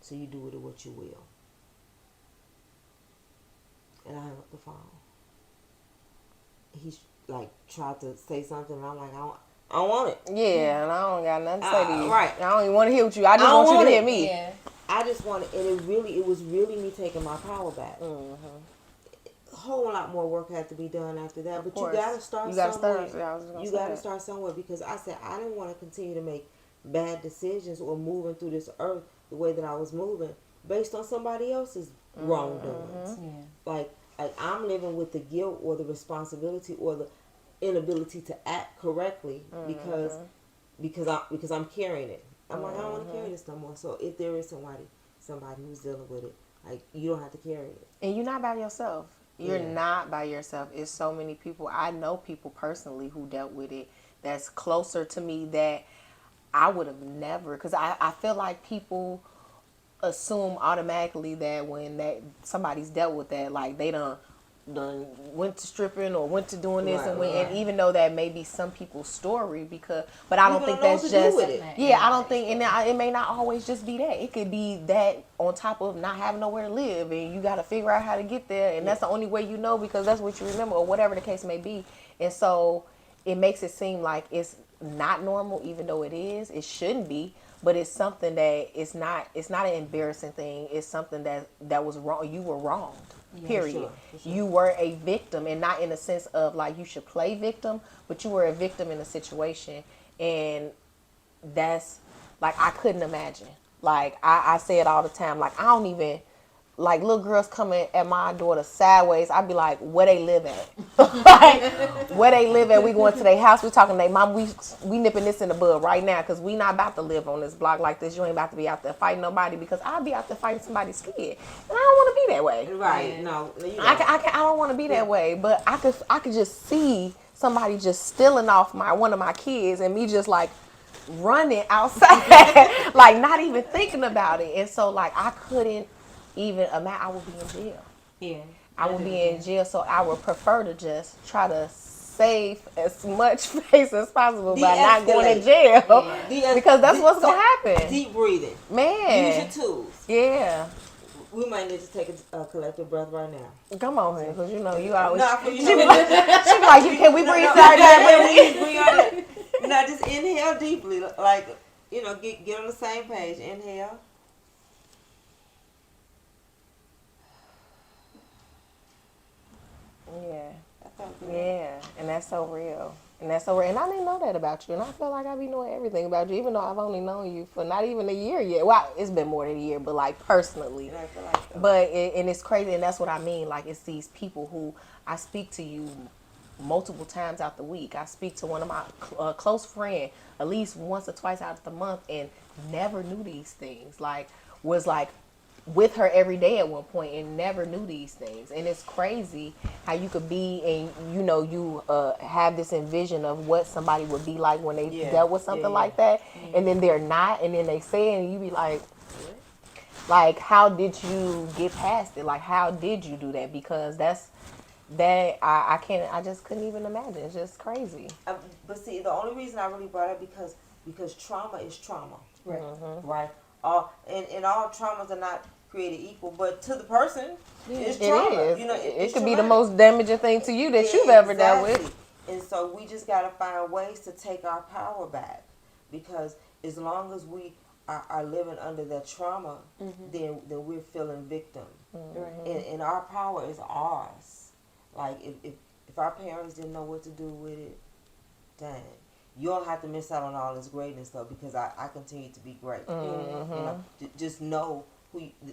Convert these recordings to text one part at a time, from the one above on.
so you do with it what you will. And I hung up the phone. He like tried to say something, and I'm like, I don't want it. Yeah, and I don't got nothing to say to you. Right. I don't even want to hear what you. I just want you to hear me. Yeah. I just wanted, and it was really me taking my power back. A whole lot more work had to be done after that, but you gotta start somewhere. You gotta start somewhere, because I said I didn't want to continue to make bad decisions or moving through this earth the way that I was moving based on somebody else's wrongdoings. Yeah. Like I'm living with the guilt or the responsibility or the inability to act correctly because I'm carrying it. I'm like, I don't want to carry this no more. So if there is somebody who's dealing with it, like, you don't have to carry it. And you're not by yourself. You're not by yourself. It's so many people. I know people personally who dealt with it that's closer to me that I would have never, because I feel like people assume automatically that when that somebody's dealt with that, like they done went to stripping or went to doing this, and even though that may be some people's story, but I don't think that's just I don't think, and it may not always just be that. It could be that on top of not having nowhere to live, and you got to figure out how to get there, and that's the only way you know, because that's what you remember, or whatever the case may be. And so it makes it seem like it's not normal, even though it is. It shouldn't be, but it's something that it's not an embarrassing thing. It's something that was wrong. You were wronged. Period. For sure. You were a victim, and not in a sense of like you should play victim, but you were a victim in a situation, and that's like I couldn't imagine. Like I say it all the time. Like I don't even, like, little girls coming at my daughter sideways, I'd be like, where they live at? Like, where they live at? We going to their house, we talking to their mom, we nipping this in the bud right now, because we not about to live on this block like this. You ain't about to be out there fighting nobody, because I'll be out there fighting somebody's kid. And I don't want to be that way. Right, no. I don't want to be that way, but I could just see somebody just stealing off one of my kids, and me just like running outside, like not even thinking about it. And so like I couldn't even imagine. I would be in jail. Yeah. I would be in jail, so I would prefer to just try to save as much face as possible by not going to jail, because that's what's gonna happen. Deep breathing, man. Use your tools. Yeah. We might need to take a collective breath right now. Come on here, because you know you always. She be like, can we breathe right now? No, just inhale deeply, like, get on the same page. Inhale. Yeah. Yeah, and that's so real. And that's so real. And I didn't know that about you. And I feel like I be knowing everything about you, even though I've only known you for not even a year yet. Well, it's been more than a year, but like personally. I feel like so. But and it's crazy, and that's what I mean. Like, it's these people who I speak to you multiple times out the week. I speak to one of my close friend at least once or twice out of the month, and never knew these things. Like, was like with her every day at one point and never knew these things. And it's crazy how you could be, and you have this envision of what somebody would be like when they dealt with something like that, and then they're not, and then they say it, and you be like, how did you get past it? Like, how did you do that? Because I just couldn't even imagine. It's just crazy. But see, the only reason I really brought it because trauma is trauma, right? Right. And all traumas are not created equal, but to the person, it's trauma. It is. It could be the most damaging thing to you that you've ever dealt with. And so we just got to find ways to take our power back, because as long as we are living under that trauma, then we're feeling victim. And our power is ours. Like, if our parents didn't know what to do with it, dang. You don't have to miss out on all this greatness, though, because I continue to be great. Just know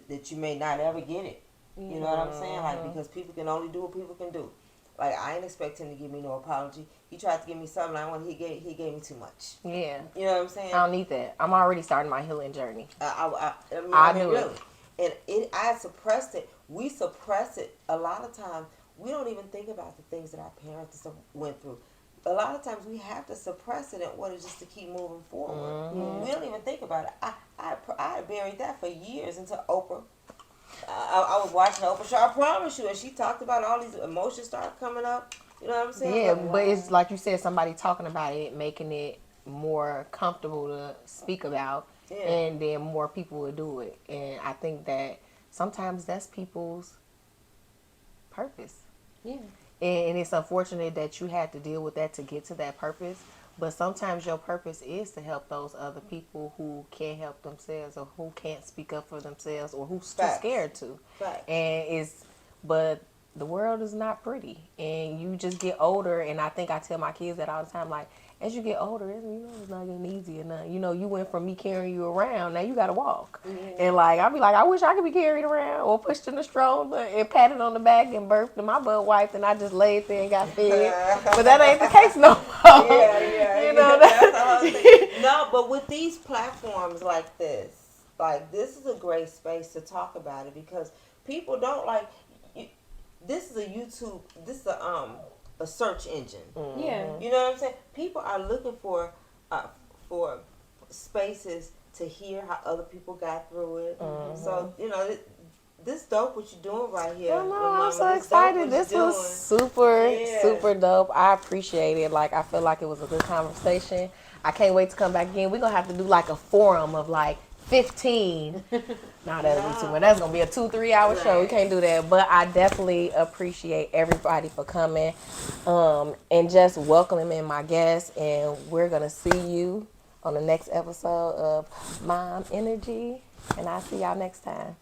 that you may not ever get it. You know what I'm saying? Like, because people can only do what people can do. Like, I ain't expect him to give me no apology. He tried to give me something I wanted. He gave me too much. Yeah. You know what I'm saying? I don't need that. I'm already starting my healing journey. I knew really. And I suppressed it. We suppress it. A lot of times, we don't even think about the things that our parents went through. A lot of times we have to suppress it in order just to keep moving forward. We don't even think about it. I buried that for years until Oprah. I was watching Oprah show. I promise you, and she talked about all these emotions start coming up. You know what I'm saying? Yeah, but it's like you said, somebody talking about it, making it more comfortable to speak about, and then more people will do it. And I think that sometimes that's people's purpose. Yeah. And it's unfortunate that you had to deal with that to get to that purpose. But sometimes your purpose is to help those other people who can't help themselves, or who can't speak up for themselves, or who's too scared to. Facts. But the world is not pretty, and you just get older. And I think I tell my kids that all the time, like, as you get older, it's not getting easy or nothing. You went from me carrying you around, now you got to walk. Mm-hmm. And like, I'll be like, I wish I could be carried around or pushed in the stroller and patted on the back and burped and my butt wiped and I just laid there and got fed. But that ain't the case no more. That's all I'm saying. No, but with these platforms like this is a great space to talk about it, because people don't like. This is a YouTube. This is a search engine. Mm-hmm. Yeah. You know what I'm saying? People are looking for spaces to hear how other people got through it. Mm-hmm. So this dope what you're doing right here. I'm so excited. This was super dope. I appreciate it. Like, I feel like it was a good conversation. I can't wait to come back again. We're gonna have to do like a forum of like 15. Nah, that'll be too much. That's gonna be a 2-3 hour show. We can't do that. But I definitely appreciate everybody for coming, and just welcoming my guests. And we're gonna see you on the next episode of Mom Energy. And I'll see y'all next time.